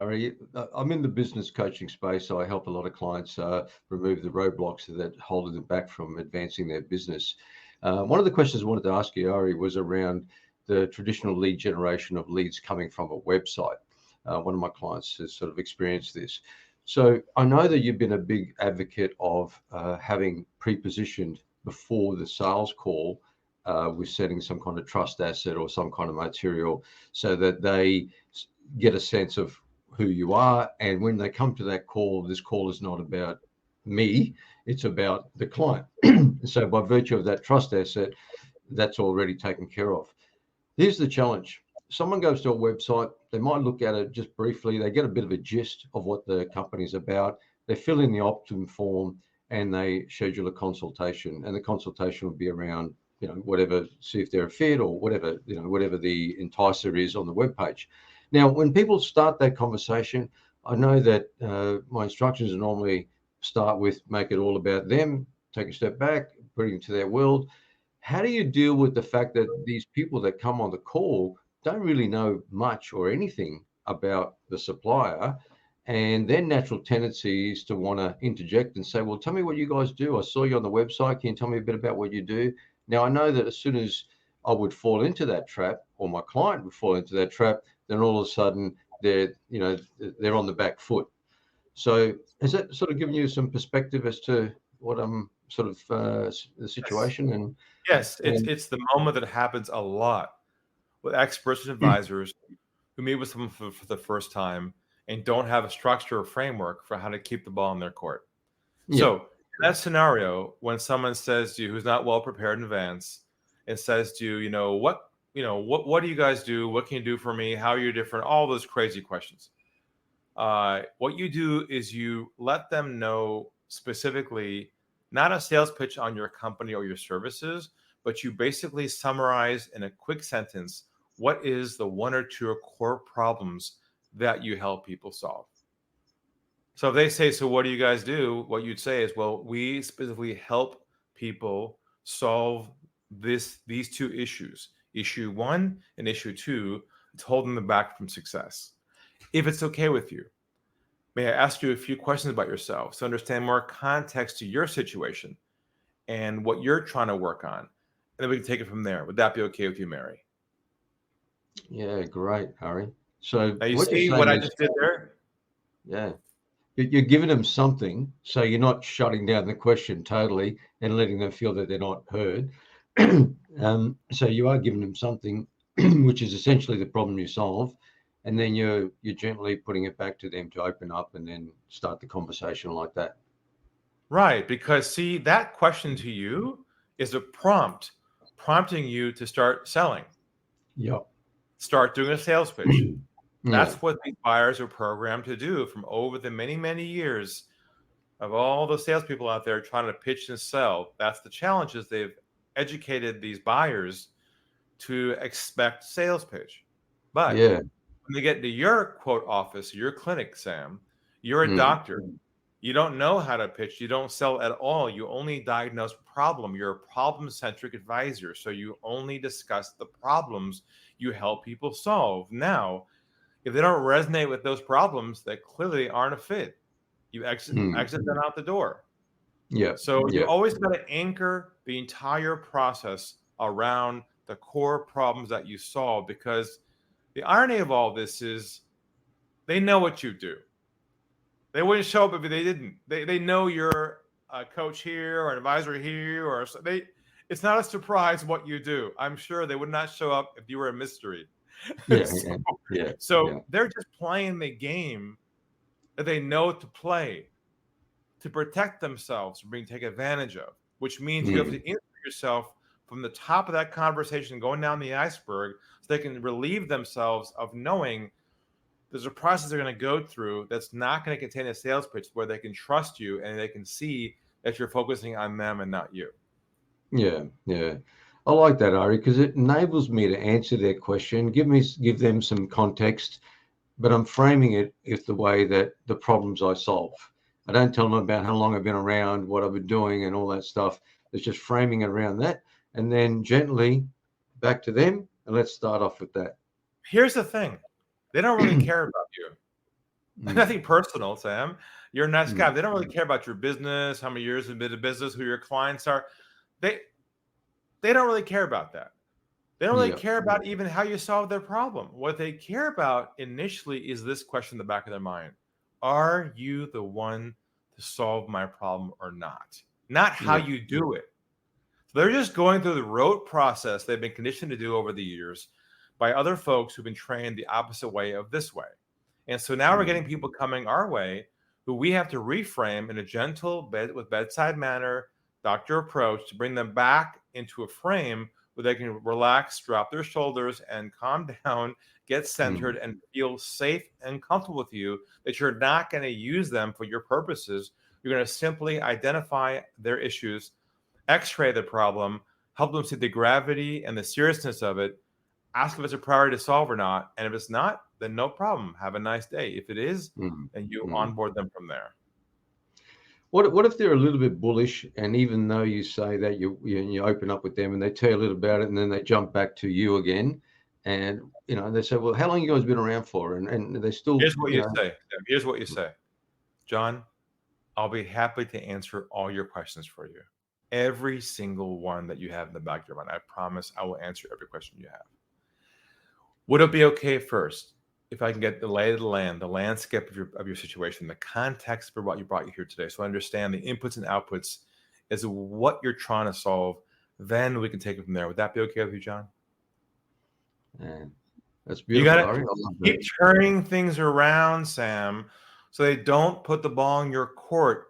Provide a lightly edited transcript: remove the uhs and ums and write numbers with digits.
Ari. I'm in the business coaching space, so I help a lot of clients remove the roadblocks that hold them back from advancing their business. One of the questions I wanted to ask you, Ari, was around the traditional lead generation of leads coming from a website. One of my clients has sort of experienced this. So I know that you've been a big advocate of having pre-positioned before the sales call with setting some kind of trust asset or some kind of material so that they get a sense of who you are. And when they come to that call, this call is not about me, it's about the client. So by virtue of that trust asset, that's already taken care of. Here's the challenge. Someone goes to a website, they might look at it just briefly, they get a bit of a gist of what the company's about, they fill in the opt-in form, and they schedule a consultation. And the consultation will be around, whatever, see if they're a fit or whatever, whatever the enticer is on the webpage. Now, when people start that conversation, I know that my instructions normally start with make it all about them, take a step back, put it into their world. How do you deal with the fact that these people that come on the call don't really know much or anything about the supplier, and their natural tendency is to want to interject and say, well, tell me what you guys do. I saw you on the website. Can you tell me a bit about what you do? Now, I know that as soon as I would fall into that trap, or my client would fall into that trap, then all of a sudden they're on the back foot. So has that sort of given you some perspective as to what I'm sort of the situation? And yes, it's the moment that happens a lot with experts and advisors who meet with someone for the first time and don't have a structure or framework for how to keep the ball in their court. Yeah. So in that scenario, when someone says to you, who's not well prepared in advance, and says to you, what do you guys do? What can you do for me? How are you different? All those crazy questions. What you do is you let them know specifically, not a sales pitch on your company or your services, but you basically summarize in a quick sentence, what is the one or two core problems that you help people solve? So if they say, so what do you guys do? What you'd say is, well, we specifically help people solve these two issues, issue 1 and issue 2, it's holding them back from success. If it's okay with you, may I ask you a few questions about yourself to understand more context to your situation and what you're trying to work on? And then we can take it from there. Would that be okay with you, Mary? Yeah, great, Harry. So now you see what I just did there? Yeah. You're giving them something, so you're not shutting down the question totally and letting them feel that they're not heard. So you are giving them something, which is essentially the problem you solve, and then you're gently putting it back to them to open up and then start the conversation like that. Right, because see, that question to you is a prompting you to start selling. Yep. Start doing a sales pitch. That's what these buyers are programmed to do from over the many, many years of all the salespeople out there trying to pitch and sell. That's the challenge, is they've educated these buyers to expect sales pitch. But when they get to your quote office, your clinic, Sam, you're a doctor. You don't know how to pitch. You don't sell at all. You only diagnose problem. You're a problem-centric advisor. So you only discuss the problems you help people solve. Now, if they don't resonate with those problems, they clearly aren't a fit. You exit them out the door. Yeah. So you always got to anchor the entire process around the core problems that you solve, because the irony of all this is they know what you do. They wouldn't show up if they didn't. They know you're a coach here or an advisor here, or it's not a surprise what you do. I'm sure they would not show up if you were a mystery. So they're just playing the game that they know to play to protect themselves from being taken advantage of, which means you have to insert yourself from the top of that conversation going down the iceberg so they can relieve themselves of knowing there's a process they're going to go through that's not going to contain a sales pitch, where they can trust you and they can see that you're focusing on them and not you. Yeah. I like that, Ari, because it enables me to answer their question, give them some context, but I'm framing it with the way that the problems I solve. I don't tell them about how long I've been around, what I've been doing, and all that stuff. It's just framing it around that, and then gently back to them, and let's start off with that. Here's the thing. They don't really care about you. Nothing personal, Sam. You're a nice guy. Mm. They don't really care about your business, how many years you've been in business, who your clients are. They don't really care about that. They don't really Yeah. care about even how you solve their problem. What they care about initially is this question in the back of their mind. Are you the one to solve my problem or not? Not how Yeah. you do it. So they're just going through the rote process they've been conditioned to do over the years by other folks who've been trained the opposite way of this way. And so now we're getting people coming our way who we have to reframe in a gentle with bedside manner, doctor approach to bring them back into a frame where they can relax, drop their shoulders and calm down, get centered and feel safe and comfortable with you, that you're not going to use them for your purposes. You're going to simply identify their issues, x-ray the problem, help them see the gravity and the seriousness of it, ask if it's a priority to solve or not. And if it's not, then no problem. Have a nice day. If it is, then you onboard them from there. What if they're a little bit bullish, and even though you say that you open up with them and they tell you a little about it, and then they jump back to you again, and they say, well, how long you guys been around for? And they still. Here's what you say. Here's what you say, John. I'll be happy to answer all your questions for you. Every single one that you have in the back of your mind. I promise I will answer every question you have. Would it be okay first if I can get the lay of the land, the landscape of your situation, the context for what brought you here today, so I understand the inputs and outputs as what you're trying to solve, then we can take it from there. Would that be okay with you, John? Man, that's beautiful. You got to keep turning things around, Sam, so they don't put the ball in your court.